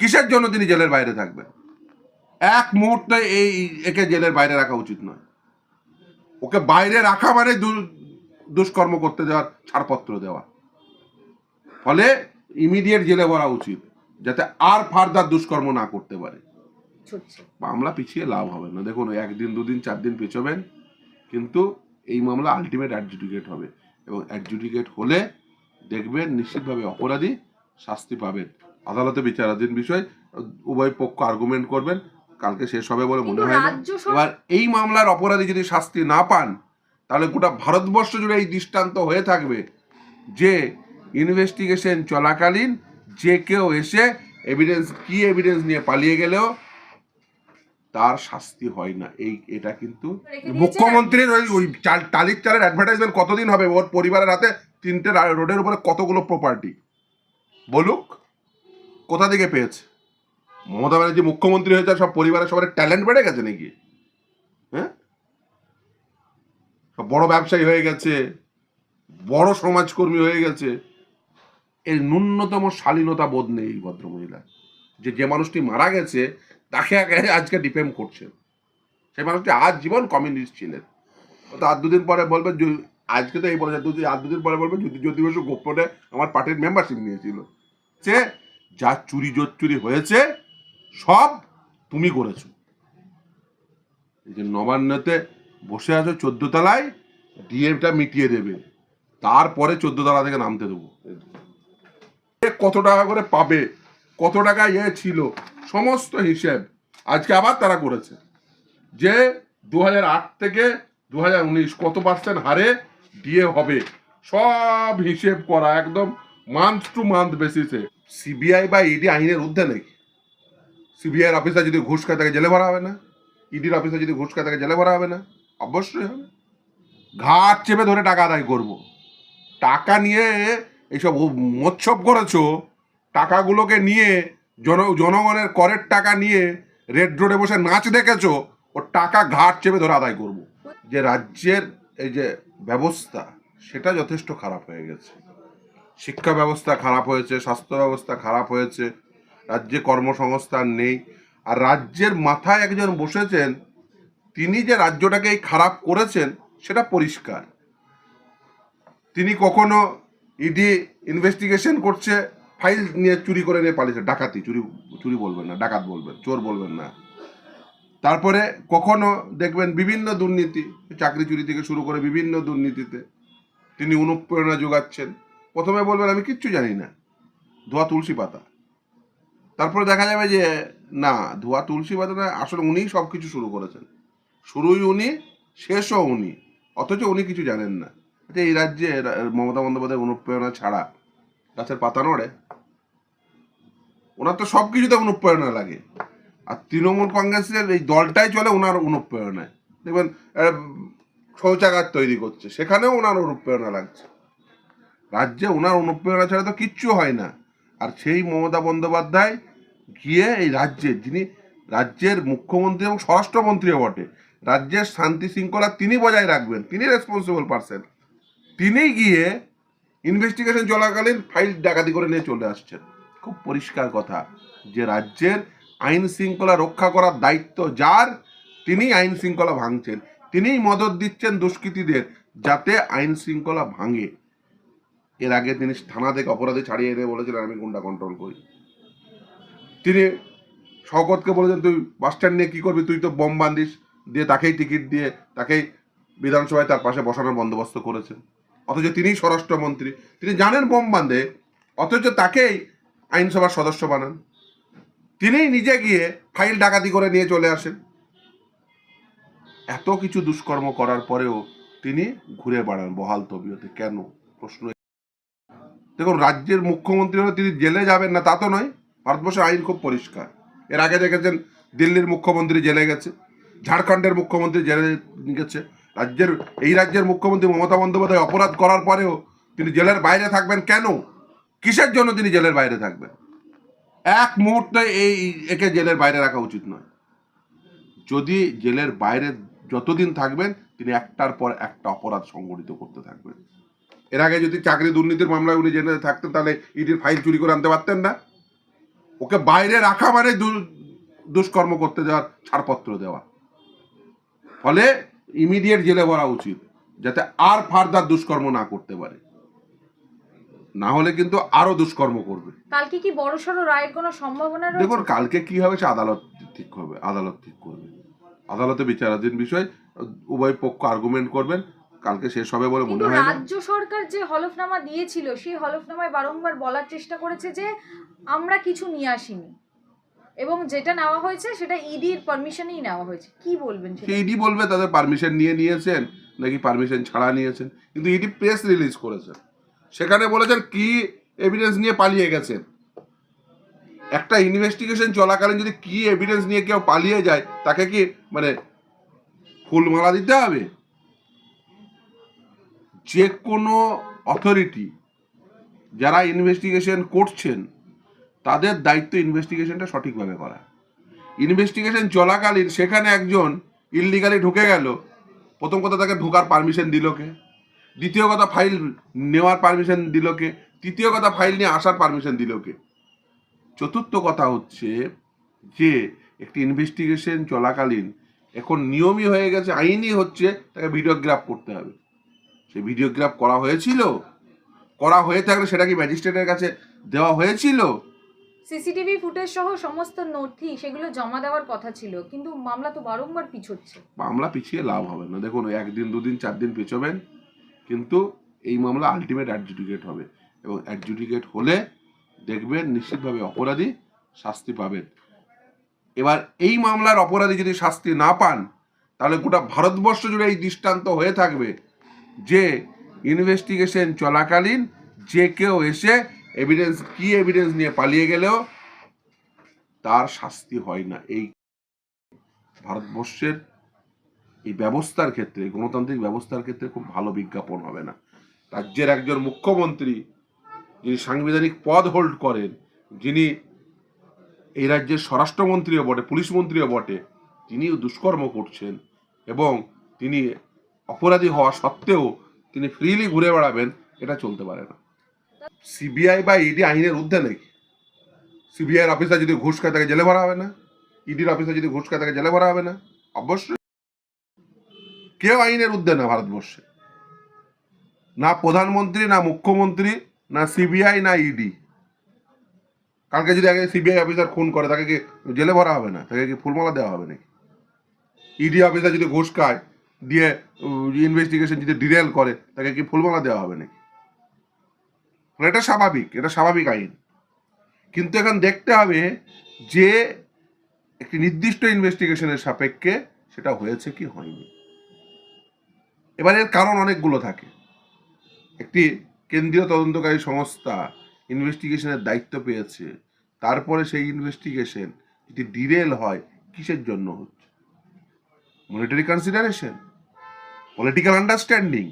কিসের জন্য তিনি জেলের বাইরে থাকবেন? এক মুহূর্তে একে জেলের বাইরে রাখা উচিত নয়। ওকে বাইরে রাখা মানে দুষ্কর্ম করতে দেওয়ার ছাড়পত্র দেওয়া। ফলে ইমিডিয়েট জেলে ভরা উচিত, যাতে আর ফার্দার দুষ্কর্ম না করতে পারে। মামলা পিছিয়ে লাভ হবে না। দেখুন, 1 দিন 2 দিন 4 দিন পেছবেন, কিন্তু এই মামলা আলটিমেট অ্যাডজুডিকেট হবে, এবং অ্যাডজুডিকেট হলে দেখবেন নিশ্চিতভাবে অপরাধী শাস্তি পাবেন। আদালতে বিচারাধীন বিষয়, উভয় পক্ষ আর্গুমেন্ট করবেন, কালকে শেষ হবে বলে মনে হয় না। এবার এই মামলার অপরাধী যদি শাস্তি না পান, তাহলে গোটা ভারতবর্ষ জুড়ে এই দৃষ্টান্ত হয়ে থাকবে যে ইনভেস্টিগেশন চলাকালীন যে কেউ এসে এভিডেন্স নিয়ে পালিয়ে গেলেও তার শাস্তি হয় না। এটা কিন্তু মুখ্যমন্ত্রীর ওই টালির চালের অ্যাডভার্টাইজমেন্ট কতদিন হবে? ওর পরিবারের হাতে 3টে রোডের উপরে কতগুলো প্রপার্টি, বলুক কোথা থেকে পেয়েছে? মমতা ব্যানার্জি মুখ্যমন্ত্রী হয়েছে, সব পরিবারের সবার ট্যালেন্ট বেড়ে গেছে নাকি? হ্যাঁ, সব বড় ব্যবসায়ী হয়ে গেছে, বড় সমাজকর্মী হয়ে গেছে। এর ন্যূনতম শালীনতা বোধ নেই এই ভদ্রমহিলা, যে মানুষটি মারা গেছে তাকে আজকে ডিফেম করছে। সেই মানুষটি আজ জীবন কমিউনিস্ট ছিলেন। তো আর 2 দিন পরে বলবে, আজকে তো এই বলেছে, আর 2 দিন পরে বলবে জ্যোতি বসু গোপনে আমার পার্টির মেম্বারশিপ নিয়েছিল। সে যা চুরি হয়েছে সব তুমি করেছো। এই যে নবান্নতে বসে আছো 14 তলায়, ডিএমটা মিটিয়ে দেবে, তারপরে 14 তলা থেকে নামতে দেবো। কত টাকা করে পাবে, কত টাকা ছিল, সমস্ত হিসেব আজকে আবার তারা করেছে। যে 2008 থেকে 2019 কত % হারে ডিএ হবে, সব হিসেব করা একদম মান্থ টু মান্থ বেসিসে। সিবিআই বা ইডি আইনের ঊর্ধ্বে নেই। সিবিআইয়ের অফিসার যদি ঘুষ খায় তাকে জেলে ভরা হবে না? ইডির অফিসার যদি ঘুষ খায় তাকে জেলে ভরা হবে না? অবশ্যই হবে। ঘাট চেপে ধরে টাকা আদায় করবো। টাকা নিয়ে এইসব মোৎসব করেছো, টাকাগুলোকে নিয়ে জনগণের করের টাকা নিয়ে রেড রোডে বসে নাচ দেখেছো, ও টাকা ঘাট চেপে ধরে আদায় করব। যে রাজ্যের এই যে ব্যবস্থা, সেটা যথেষ্ট খারাপ হয়ে গেছে। শিক্ষা ব্যবস্থা খারাপ হয়েছে, স্বাস্থ্য ব্যবস্থা খারাপ হয়েছে, রাজ্যে কর্মসংস্থান নেই। আর রাজ্যের মাথায় একজন বসেছেন, তিনি যে রাজ্যটাকে এই খারাপ করেছেন সেটা পরিষ্কার। তিনি কখনো ইডি ইনভেস্টিগেশন করছে, ফাইল নিয়ে চুরি করে নিয়ে পালিয়েছে। ডাকাতি, চুরি বলবেন না, ডাকাত বলবেন, চোর বলবেন না। তারপরে কখনো দেখবেন বিভিন্ন দুর্নীতি, চাকরি চুরি থেকে শুরু করে বিভিন্ন দুর্নীতিতে তিনি অনুপ্রেরণা যোগাচ্ছেন। প্রথমে বলবেন আমি কিচ্ছু জানি না, ধোয়া তুলসী পাতা। তারপরে দেখা যাবে যে না, ধোয়া তুলসী পাতা না, আসলে উনিই সব কিছু শুরু করেছেন। শুরুই উনি, শেষও উনি, অথচ উনি কিছু জানেন না। এই রাজ্যে মমতা বন্দ্যোপাধ্যায়ের অনুপ্রেরণা ছাড়া গাছের পাতা নড়ে? ওনার তো সব কিছুতে অনুপ্রেরণা লাগে। আর তৃণমূল কংগ্রেসের এই দলটাই চলে ওনার অনুপ্রেরণায়। দেখবেন শৌচাগার তৈরি করছে, সেখানেও ওনার অনুপ্রেরণা লাগছে। রাজ্যে ওনার অনুপ্রেরণা ছাড়া তো কিচ্ছু হয় না। আর সেই মমতা বন্দ্যোপাধ্যায় গিয়ে এই রাজ্যের, যিনি রাজ্যের মুখ্যমন্ত্রী এবং স্বরাষ্ট্রমন্ত্রীও বটে, রাজ্যের শান্তি শৃঙ্খলা তিনি বজায় রাখবেন, তিনি রেসপন্সিবল পারসন, তিনি গিয়ে ইনভেস্টিগেশন চলাকালীন ফাইল ডাকাতি করে নিয়ে চলে আসছেন। খুব পরিষ্কার কথা যে রাজ্যের আইন শৃঙ্খলা রক্ষা করার দায়িত্ব যার, তিনি আইন শৃঙ্খলা ভাঙছেন, তিনিই মদত দিচ্ছেন দুষ্কৃতীদের যাতে আইন শৃঙ্খলা ভাঙে। এর আগে তিনি থানা থেকে অপরাধী ছাড়িয়ে এনে বলেছিলেন আমি গুন্ডা কন্ট্রোল করি। তিনি শওকতকে বলেছেন তুই বাস স্ট্যান্ড নিয়ে কী করবি, তুই তো বোম বান্ধিস, দিয়ে তাকেই টিকিট দিয়ে তাকেই বিধানসভায় তার পাশে বসানোর বন্দোবস্ত করেছেন। অথচ তিনিই স্বরাষ্ট্রমন্ত্রী, তিনি জানেন বোম বাঁধে, অথচ তাকেই আইনসভার সদস্য বানান। তিনিই নিজে গিয়ে ফাইল ডাকাতি করে নিয়ে চলে আসেন। এত কিছু দুষ্কর্ম করার পরেও তিনি ঘুরে বেড়ান বহাল তবিয়তে। কেন? প্রশ্ন। দেখুন, রাজ্যের মুখ্যমন্ত্রী হলে তিনি জেলে যাবেন না তা তো নয়। ভারতবর্ষের আইন খুব পরিষ্কার। এর আগে দেখেছেন দিল্লির মুখ্যমন্ত্রী জেলে গেছে, ঝাড়খণ্ডের মুখ্যমন্ত্রী জেলে গেছে। এই রাজ্যের মুখ্যমন্ত্রী মমতা বন্দ্যোপাধ্যায় অপরাধ করার পরেও তিনি জেলের বাইরে থাকবেন কেন? কিসের জন্য তিনি জেলের বাইরে থাকবেন? এক মুহূর্তে একে জেলের বাইরে রাখা উচিত নয়। যদি জেলের বাইরে যতদিন থাকবেন, তিনি একটার পর একটা অপরাধ সংগঠিত করতে থাকবেন। এর আগে যদি চাকরি দুর্নীতির মামলায় উনি জেলে থাকতেন, তাহলে ইডির ফাইল চুরি করে আনতে পারতেন না? ওকে বাইরে রাখা মানে দুষ্কর্ম করতে দেওয়ার ছাড়পত্র দেওয়া। ফলে ইমিডিয়েট জেলে ভরা উচিত, যাতে আর ফার্দার দুষ্কর্ম না করতে পারে, না হলে কিন্তু আরো দুষ্কর্ম করবে। কালকে কি বড়সড় রায়ের কোনো সম্ভাবনা রয়েছে? দেখুন কালকে কি হবে সে আদালত ঠিক করবে, আদালত ঠিক করবে, আদালতে বিচারাধীন বিষয়, উভয় পক্ষ আর্গুমেন্ট করবেন, কালকে শেষ হবে বলে মনে হয় না। রাজ্য সরকার যে হলফনামা দিয়েছিল সেই হলফনামায় বারংবার বলার চেষ্টা করেছে যে আমরা কিছু নিয়ে আসিনি, এবং যেটা নেওয়া হয়েছে সেটা ইডির পারমিশনেই নেওয়া হয়েছে। কি বলবেন? ইডি বলবে তাদের পারমিশন নিয়ে নিয়েছেন নাকি পারমিশন ছাড়া নিয়েছেন, কিন্তু ইডি প্রেস রিলিজ করেছেন, সেখানে বলেছেন কি এভিডেন্স নিয়ে পালিয়ে গেছেন। একটা ইনভেস্টিগেশন চলাকালীন যদি কি এভিডেন্স নিয়ে কেউ পালিয়ে যায়, তাকে কি মানে ফুলমালা দিতে হবে? যে কোনো অথরিটি যারা ইনভেস্টিগেশন করছেন তাদের দায়িত্ব ইনভেস্টিগেশনটা সঠিকভাবে করা। ইনভেস্টিগেশন চলাকালীন সেখানে একজন ইললিগালি ঢুকে গেল, প্রথম কথা তাকে ঢোকার পারমিশন দিল কে, দ্বিতীয় কথা ফাইল নেওয়ার পারমিশন দিল কে, তৃতীয় কথা ফাইল নিয়ে আসার পারমিশন দিল কে, চতুর্থ কথা হচ্ছে যে একটি ইনভেস্টিগেশন চলাকালীন এখন নিয়মই হয়ে গেছে, আইনই হচ্ছে তাকে ভিডিওগ্রাফ করতে হবে। সেই ভিডিওগ্রাফ করা হয়েছিল, করা হয়ে থাকলে সেটা কি ম্যাজিস্ট্রেটের কাছে দেওয়া হয়েছিল? সিসিটিভি ফুটেজ সহ সমস্ত নথি সেগুলো জমা দেওয়ার কথা ছিল, কিন্তু মামলা তো বারংবার পিছোচ্ছে। মামলা পিছিয়ে লাভ হবে না। দেখুন 1 দিন 2 দিন 4 দিন পেছোবেন, কিন্তু এই মামলা আলটিমেট অ্যাডজুডিকেট হবে, এবং অ্যাডজুডিকেট হলে দেখবেন নিশ্চিতভাবে অপরাধী শাস্তি পাবেন। এবার এই মামলার অপরাধী যদি শাস্তি না পান, তাহলে গোটা ভারতবর্ষ জুড়ে এই দৃষ্টান্ত হয়ে থাকবে যে ইনভেস্টিগেশন চলাকালীন যে কেউ এসে এভিডেন্স নিয়ে পালিয়ে গেলেও তার শাস্তি হয় না। এই ভারতবর্ষের এই ব্যবস্থার ক্ষেত্রে, গণতান্ত্রিক ব্যবস্থার ক্ষেত্রে খুব ভালো বিজ্ঞাপন হবে না। রাজ্যের একজন মুখ্যমন্ত্রী যিনি সাংবিধানিক পদ হোল্ড করেন, যিনি এই রাজ্যের স্বরাষ্ট্রমন্ত্রীও বটে, পুলিশ মন্ত্রীও বটে, তিনিও দুষ্কর্ম করছেন এবং তিনি অপরাধী হওয়া সত্ত্বেও তিনি ফ্রিলি ঘুরে বেড়াবেন, এটা চলতে পারে না। সিবিআই বা ইডি আইনের ঊর্ধ্বে নাকি? সিবিআইয়ের অফিসার যদি ঘুষ খায় তাকে জেলে ভরা হবে না? ইডির অফিসার যদি ঘুষ খায় তাকে জেলে ভরা হবে না? অবশ্যই। কেউ আইনের ঊর্ধ্বে না ভারতবর্ষে, না প্রধানমন্ত্রী, না মুখ্যমন্ত্রী, না সিবিআই, না ইডি। কালকে যদি আগে সিবিআই অফিসার খুন করে তাকে কি জেলে ভরা হবে না? তাকে কি ফুলমালা দেওয়া হবে নাকি? ইডি অফিসার যদি ঘুষ খায় দিয়ে ইনভেস্টিগেশন যদি ডিরেল করে তাকে কি ফুলমালা দেওয়া হবে নাকি? এটা স্বাভাবিক, এটা স্বাভাবিক আইন। কিন্তু এখন দেখতে হবে যে একটি নির্দিষ্ট ইনভেস্টিগেশনের সাপেক্ষে সেটা হয়েছে কি হয়নি। এবার এর কারণ অনেকগুলো থাকে। একটি কেন্দ্রীয় তদন্তকারী সংস্থা ইনভেস্টিগেশনের দায়িত্ব পেয়েছে, তারপরে সেই ইনভেস্টিগেশন যদি ডিরেল হয়, কিসের জন্য হচ্ছে? মনিটারি কনসিডারেশন, পলিটিক্যাল আন্ডারস্ট্যান্ডিং,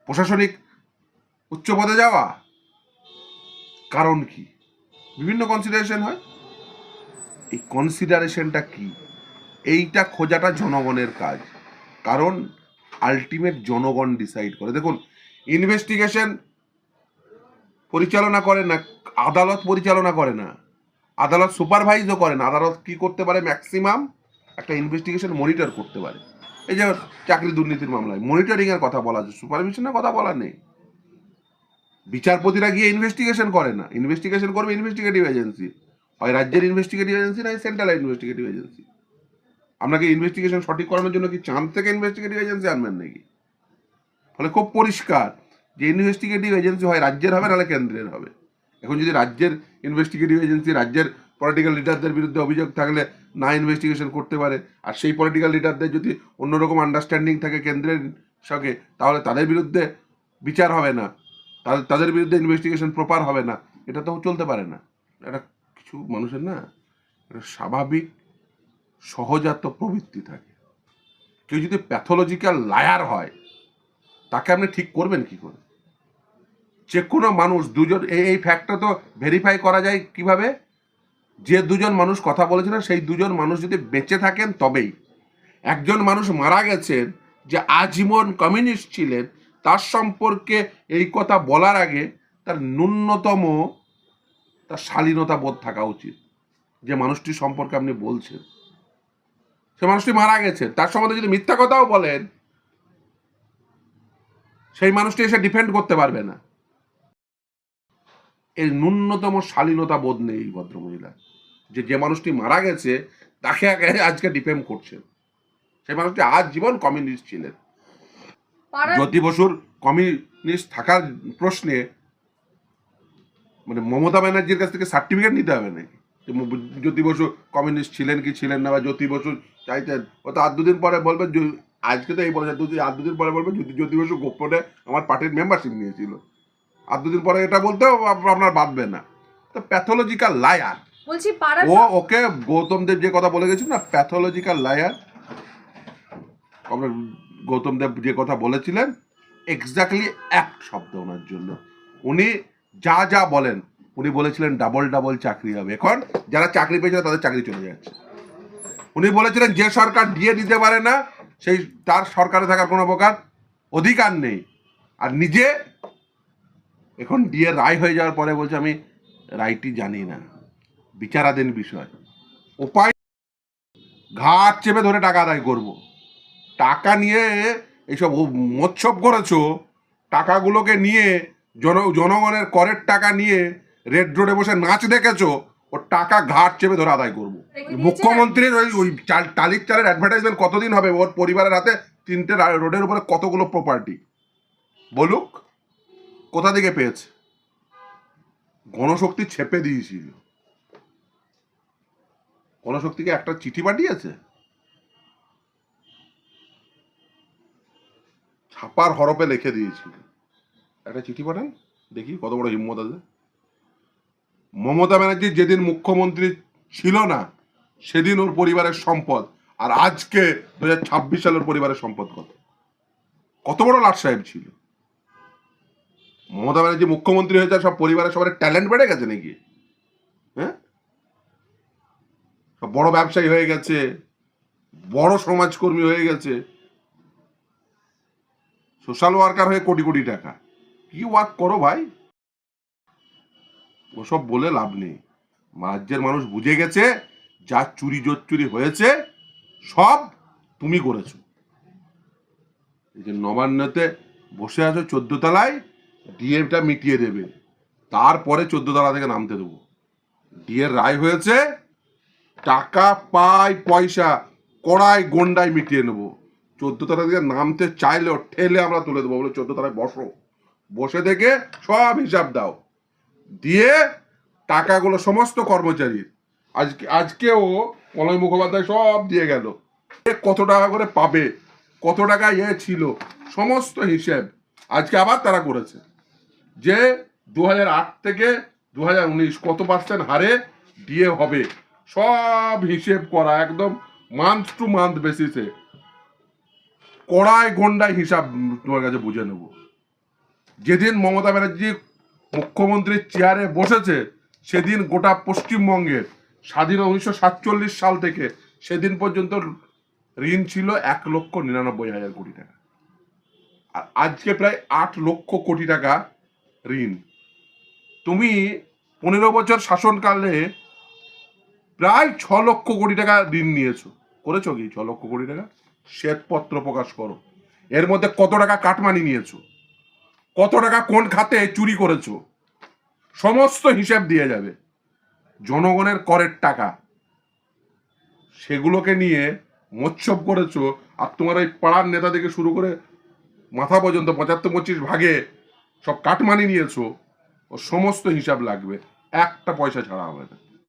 প্রশাসনিক উচ্চ পদে যাওয়া, কারণ কি? বিভিন্ন কনসিডারেশন হয়। এই কনসিডারেশনটা কি, এইটা খোঁজাটা জনগণের কাজ, কারণ আলটিমেট জনগণ ডিসাইড করে। দেখুন ইনভেস্টিগেশন পরিচালনা করে না আদালত, পরিচালনা করে না আদালত, সুপারভাইজও করে না আদালত। কি করতে পারে? ম্যাক্সিমাম একটা ইনভেস্টিগেশন মনিটর করতে পারে। এই যে চাকরি দুর্নীতির মামলায় মনিটরিং এর কথা বলা আছে, সুপারভিশনের কথা বলা নেই। বিচারপতিরা গিয়ে ইনভেস্টিগেশন করে না, ইনভেস্টিগেশন করবে ইনভেস্টিগেটিভ এজেন্সি, হয় রাজ্যের ইনভেস্টিগেটিভ এজেন্সি, নয় সেন্ট্রাল ইনভেস্টিগেটিভ এজেন্সি। আপনাকে ইনভেস্টিগেশন সঠিক করানোর জন্য কি চাঁদ থেকে ইনভেস্টিগেটিভ এজেন্সি আনবেন নাকি? ফলে খুব পরিষ্কার যে ইনভেস্টিগেটিভ এজেন্সি হয় রাজ্যের হবে, নাহলে কেন্দ্রের হবে। এখন যদি রাজ্যের ইনভেস্টিগেটিভ এজেন্সি রাজ্যের পলিটিক্যাল লিডারদের বিরুদ্ধে অভিযোগ থাকলে না ইনভেস্টিগেশন করতে পারে, আর সেই পলিটিক্যাল লিডারদের যদি অন্যরকম আন্ডারস্ট্যান্ডিং থাকে কেন্দ্রের সঙ্গে, তাহলে তাদের বিরুদ্ধে বিচার হবে না, তাদের বিরুদ্ধে ইনভেস্টিগেশন প্রপার হবে না। এটা তো চলতে পারে না। এটা কিছু মানুষের না এটা স্বাভাবিক সহজাত প্রবৃত্তি থাকে। কেউ যদি প্যাথোলজিক্যাল লায়ার হয় তাকে আপনি ঠিক করবেন কি করে? যে কোনো মানুষ দুজন, এই ফ্যাক্টটা তো ভেরিফাই করা যায় কিভাবে? যে দুজন মানুষ কথা বলেছিলেন সেই দুজন মানুষ যদি বেঁচে থাকেন তবেই। একজন মানুষ মারা গেছেন যে আজীবন কমিউনিস্ট ছিলেন, তার সম্পর্কে এই কথা বলার আগে তার ন্যূনতম তার শালীনতা বোধ থাকা উচিত। যে মানুষটি সম্পর্কে আপনি বলছেন, সে মানুষটি মারা গেছে, তার সম্বন্ধে যদি মিথ্যা কথাও বলেন, সেই মানুষটি এসে ডিফেন্ড করতে পারবে না। এর ন্যূনতম শালীনতা বোধ নেই এই ভদ্রমহিলা, যে মানুষটি মারা গেছে তাকে আজকে ডিফেম করছেন। সেই মানুষটি আজীবন কমিউনিস্ট ছিলেন। জ্যোতি বসুর কমিউনিস্ট থাকার প্রশ্নে মানে মমতা ব্যানার্জির কাছ থেকে সার্টিফিকেট নিতে হবে নাকি জ্যোতি বসু কমিউনিস্ট ছিলেন কি ছিলেন না, বা জ্যোতি বসু চাইতেন, ও তো আর দুদিন পরে বলবে, আজকে তো এই বলেছে আর দুদিন পরে বলবে জ্যোতি বসু গোপনে আমার পার্টির মেম্বারশিপ নিয়েছিল, আর দুদিন পরে এটা বলতেও আপনার বাঁধবে না। তো প্যাথোলজিক্যাল লায়ার বলছি, ও ওকে গৌতম দেব যে কথা বলে গেছিল না, প্যাথোলজিক্যাল লায়ার। আমরা গৌতম দেব যে কথা বলেছিলেন এক্স্যাক্টলি এক শব্দ ওনার জন্য। উনি যা যা বলেন, উনি বলেছিলেন ডাবল ডাবল চাকরি হবে। এখন যারা চাকরি পেয়েছিল তাদের চাকরি চলে যাচ্ছে। উনি বলেছিলেন যে সরকার ডিএ দিতে পারে না সেই তার সরকারে থাকার কোনো প্রকার অধিকার নেই, আর নিজে এখন ডিএ রায় হয়ে যাওয়ার পরে বলছে আমি রায়টি জানি না, বিচারাধীন বিষয়, উপায় ঘাট চেপে ধরে টাকা আদায় করব। টাকা নিয়ে এইসব মোৎসব করেছো, টাকাগুলোকে নিয়ে জনগণের করের টাকা নিয়ে রেড রোডে বসে নাচ দেখেছো, ও টাকা ঘাট চেপে ধরে আদায় করবো। মুখ্যমন্ত্রীর ওই টালির চালের অ্যাডভার্টাইজমেন্ট কতদিন হবে? ওর পরিবারের হাতে 3টে রোডের উপরে কতগুলো প্রপার্টি, বলুক কোথা থেকে পেয়েছে? গণশক্তি ছেপে দিয়েছিল। গণশক্তিকে একটা চিঠি পাঠিয়েছে, ছাপার হরপে লিখে দিয়েছিল, একটা চিঠি পাঠান দেখি কত বড় হিম্মত আছে। মমতা ব্যানার্জি যেদিন মুখ্যমন্ত্রী ছিল না সেদিন ওর পরিবারের সম্পদ, আর আজকে 2026 সালের পরিবারের সম্পদ কত, কত বড় লাট সাহেব ছিল। মমতা ব্যানার্জি মুখ্যমন্ত্রী হয়েছে, সব পরিবারের সবার ট্যালেন্ট বেড়ে গেছে নাকি? হ্যাঁ, সব বড় ব্যবসায়ী হয়ে গেছে, বড় সমাজকর্মী হয়ে গেছে, সোশ্যাল ওয়ার্কার হয়ে কোটি কোটি টাকা। কি ওয়ার্ক করো ভাই, ওসব বলে লাভ নেই। রাজ্যের মানুষ বুঝে গেছে যা চুরি জোচ্চুরি হয়েছে সব তুমি করেছো। এই যে নবান্নতে বসে আছো 14 তলায়, ডিএটা মিটিয়ে দেবে, তারপরে 14 তলা থেকে নামতে দেবো। ডিএর রায় হয়েছে, টাকা পাই পয়সা কড়াই গন্ডায় মিটিয়ে নেবো। 14 তলা থেকে নামতে চাইলেও ঠেলে আমরা তুলে দেবো, বলে 14 তলায় বসো, বসে থেকে সব হিসাব দাও, দিয়ে টাকাগুলো সমস্ত কর্মচারীর আজকেও মলয় মুখোপাধ্যায় সব দিয়ে গেল, কত টাকা করে পাবে, কত টাকা ছিল, সমস্ত হিসেব আজকে আবার তারা করেছে। যে 2008 থেকে 2019 কত পার্সেন্ট হারে ডিএ হবে সব হিসেব করা, একদম মান্থ টু মান্থ বেসিসে কড়ায় গন্ডায় হিসাব তোমার কাছে বুঝে নেব। যেদিন মমতা ব্যানার্জি মুখ্যমন্ত্রীর চেয়ারে বসেছে সেদিন গোটা পশ্চিমবঙ্গের স্বাধীন 1947 সাল থেকে সেদিন পর্যন্ত ঋণ ছিল 1,99,000 কোটি টাকা, আর আজকে প্রায় 8 লক্ষ কোটি টাকা ঋণ। তুমি 15 বছর শাসনকালে প্রায় 6 লক্ষ কোটি টাকা ঋণ নিয়েছো, করেছো কি 6 লক্ষ কোটি টাকা? শ্বেতপত্র প্রকাশ করো, এর মধ্যে কত টাকা কাটমানি নিয়েছো, কত টাকা কোন খাতে চুরি করেছো, সমস্ত হিসাব দিয়ে যাবে। জনগণের করের টাকা সেগুলোকে নিয়ে মোৎসব করেছো, আর তোমার ওই পাড়ার নেতা থেকে শুরু করে মাথা পর্যন্ত 75-25 ভাগে সব কাটমানি নিয়েছো, ও সমস্ত হিসাব লাগবে, একটা পয়সা ছাড়া হবে না।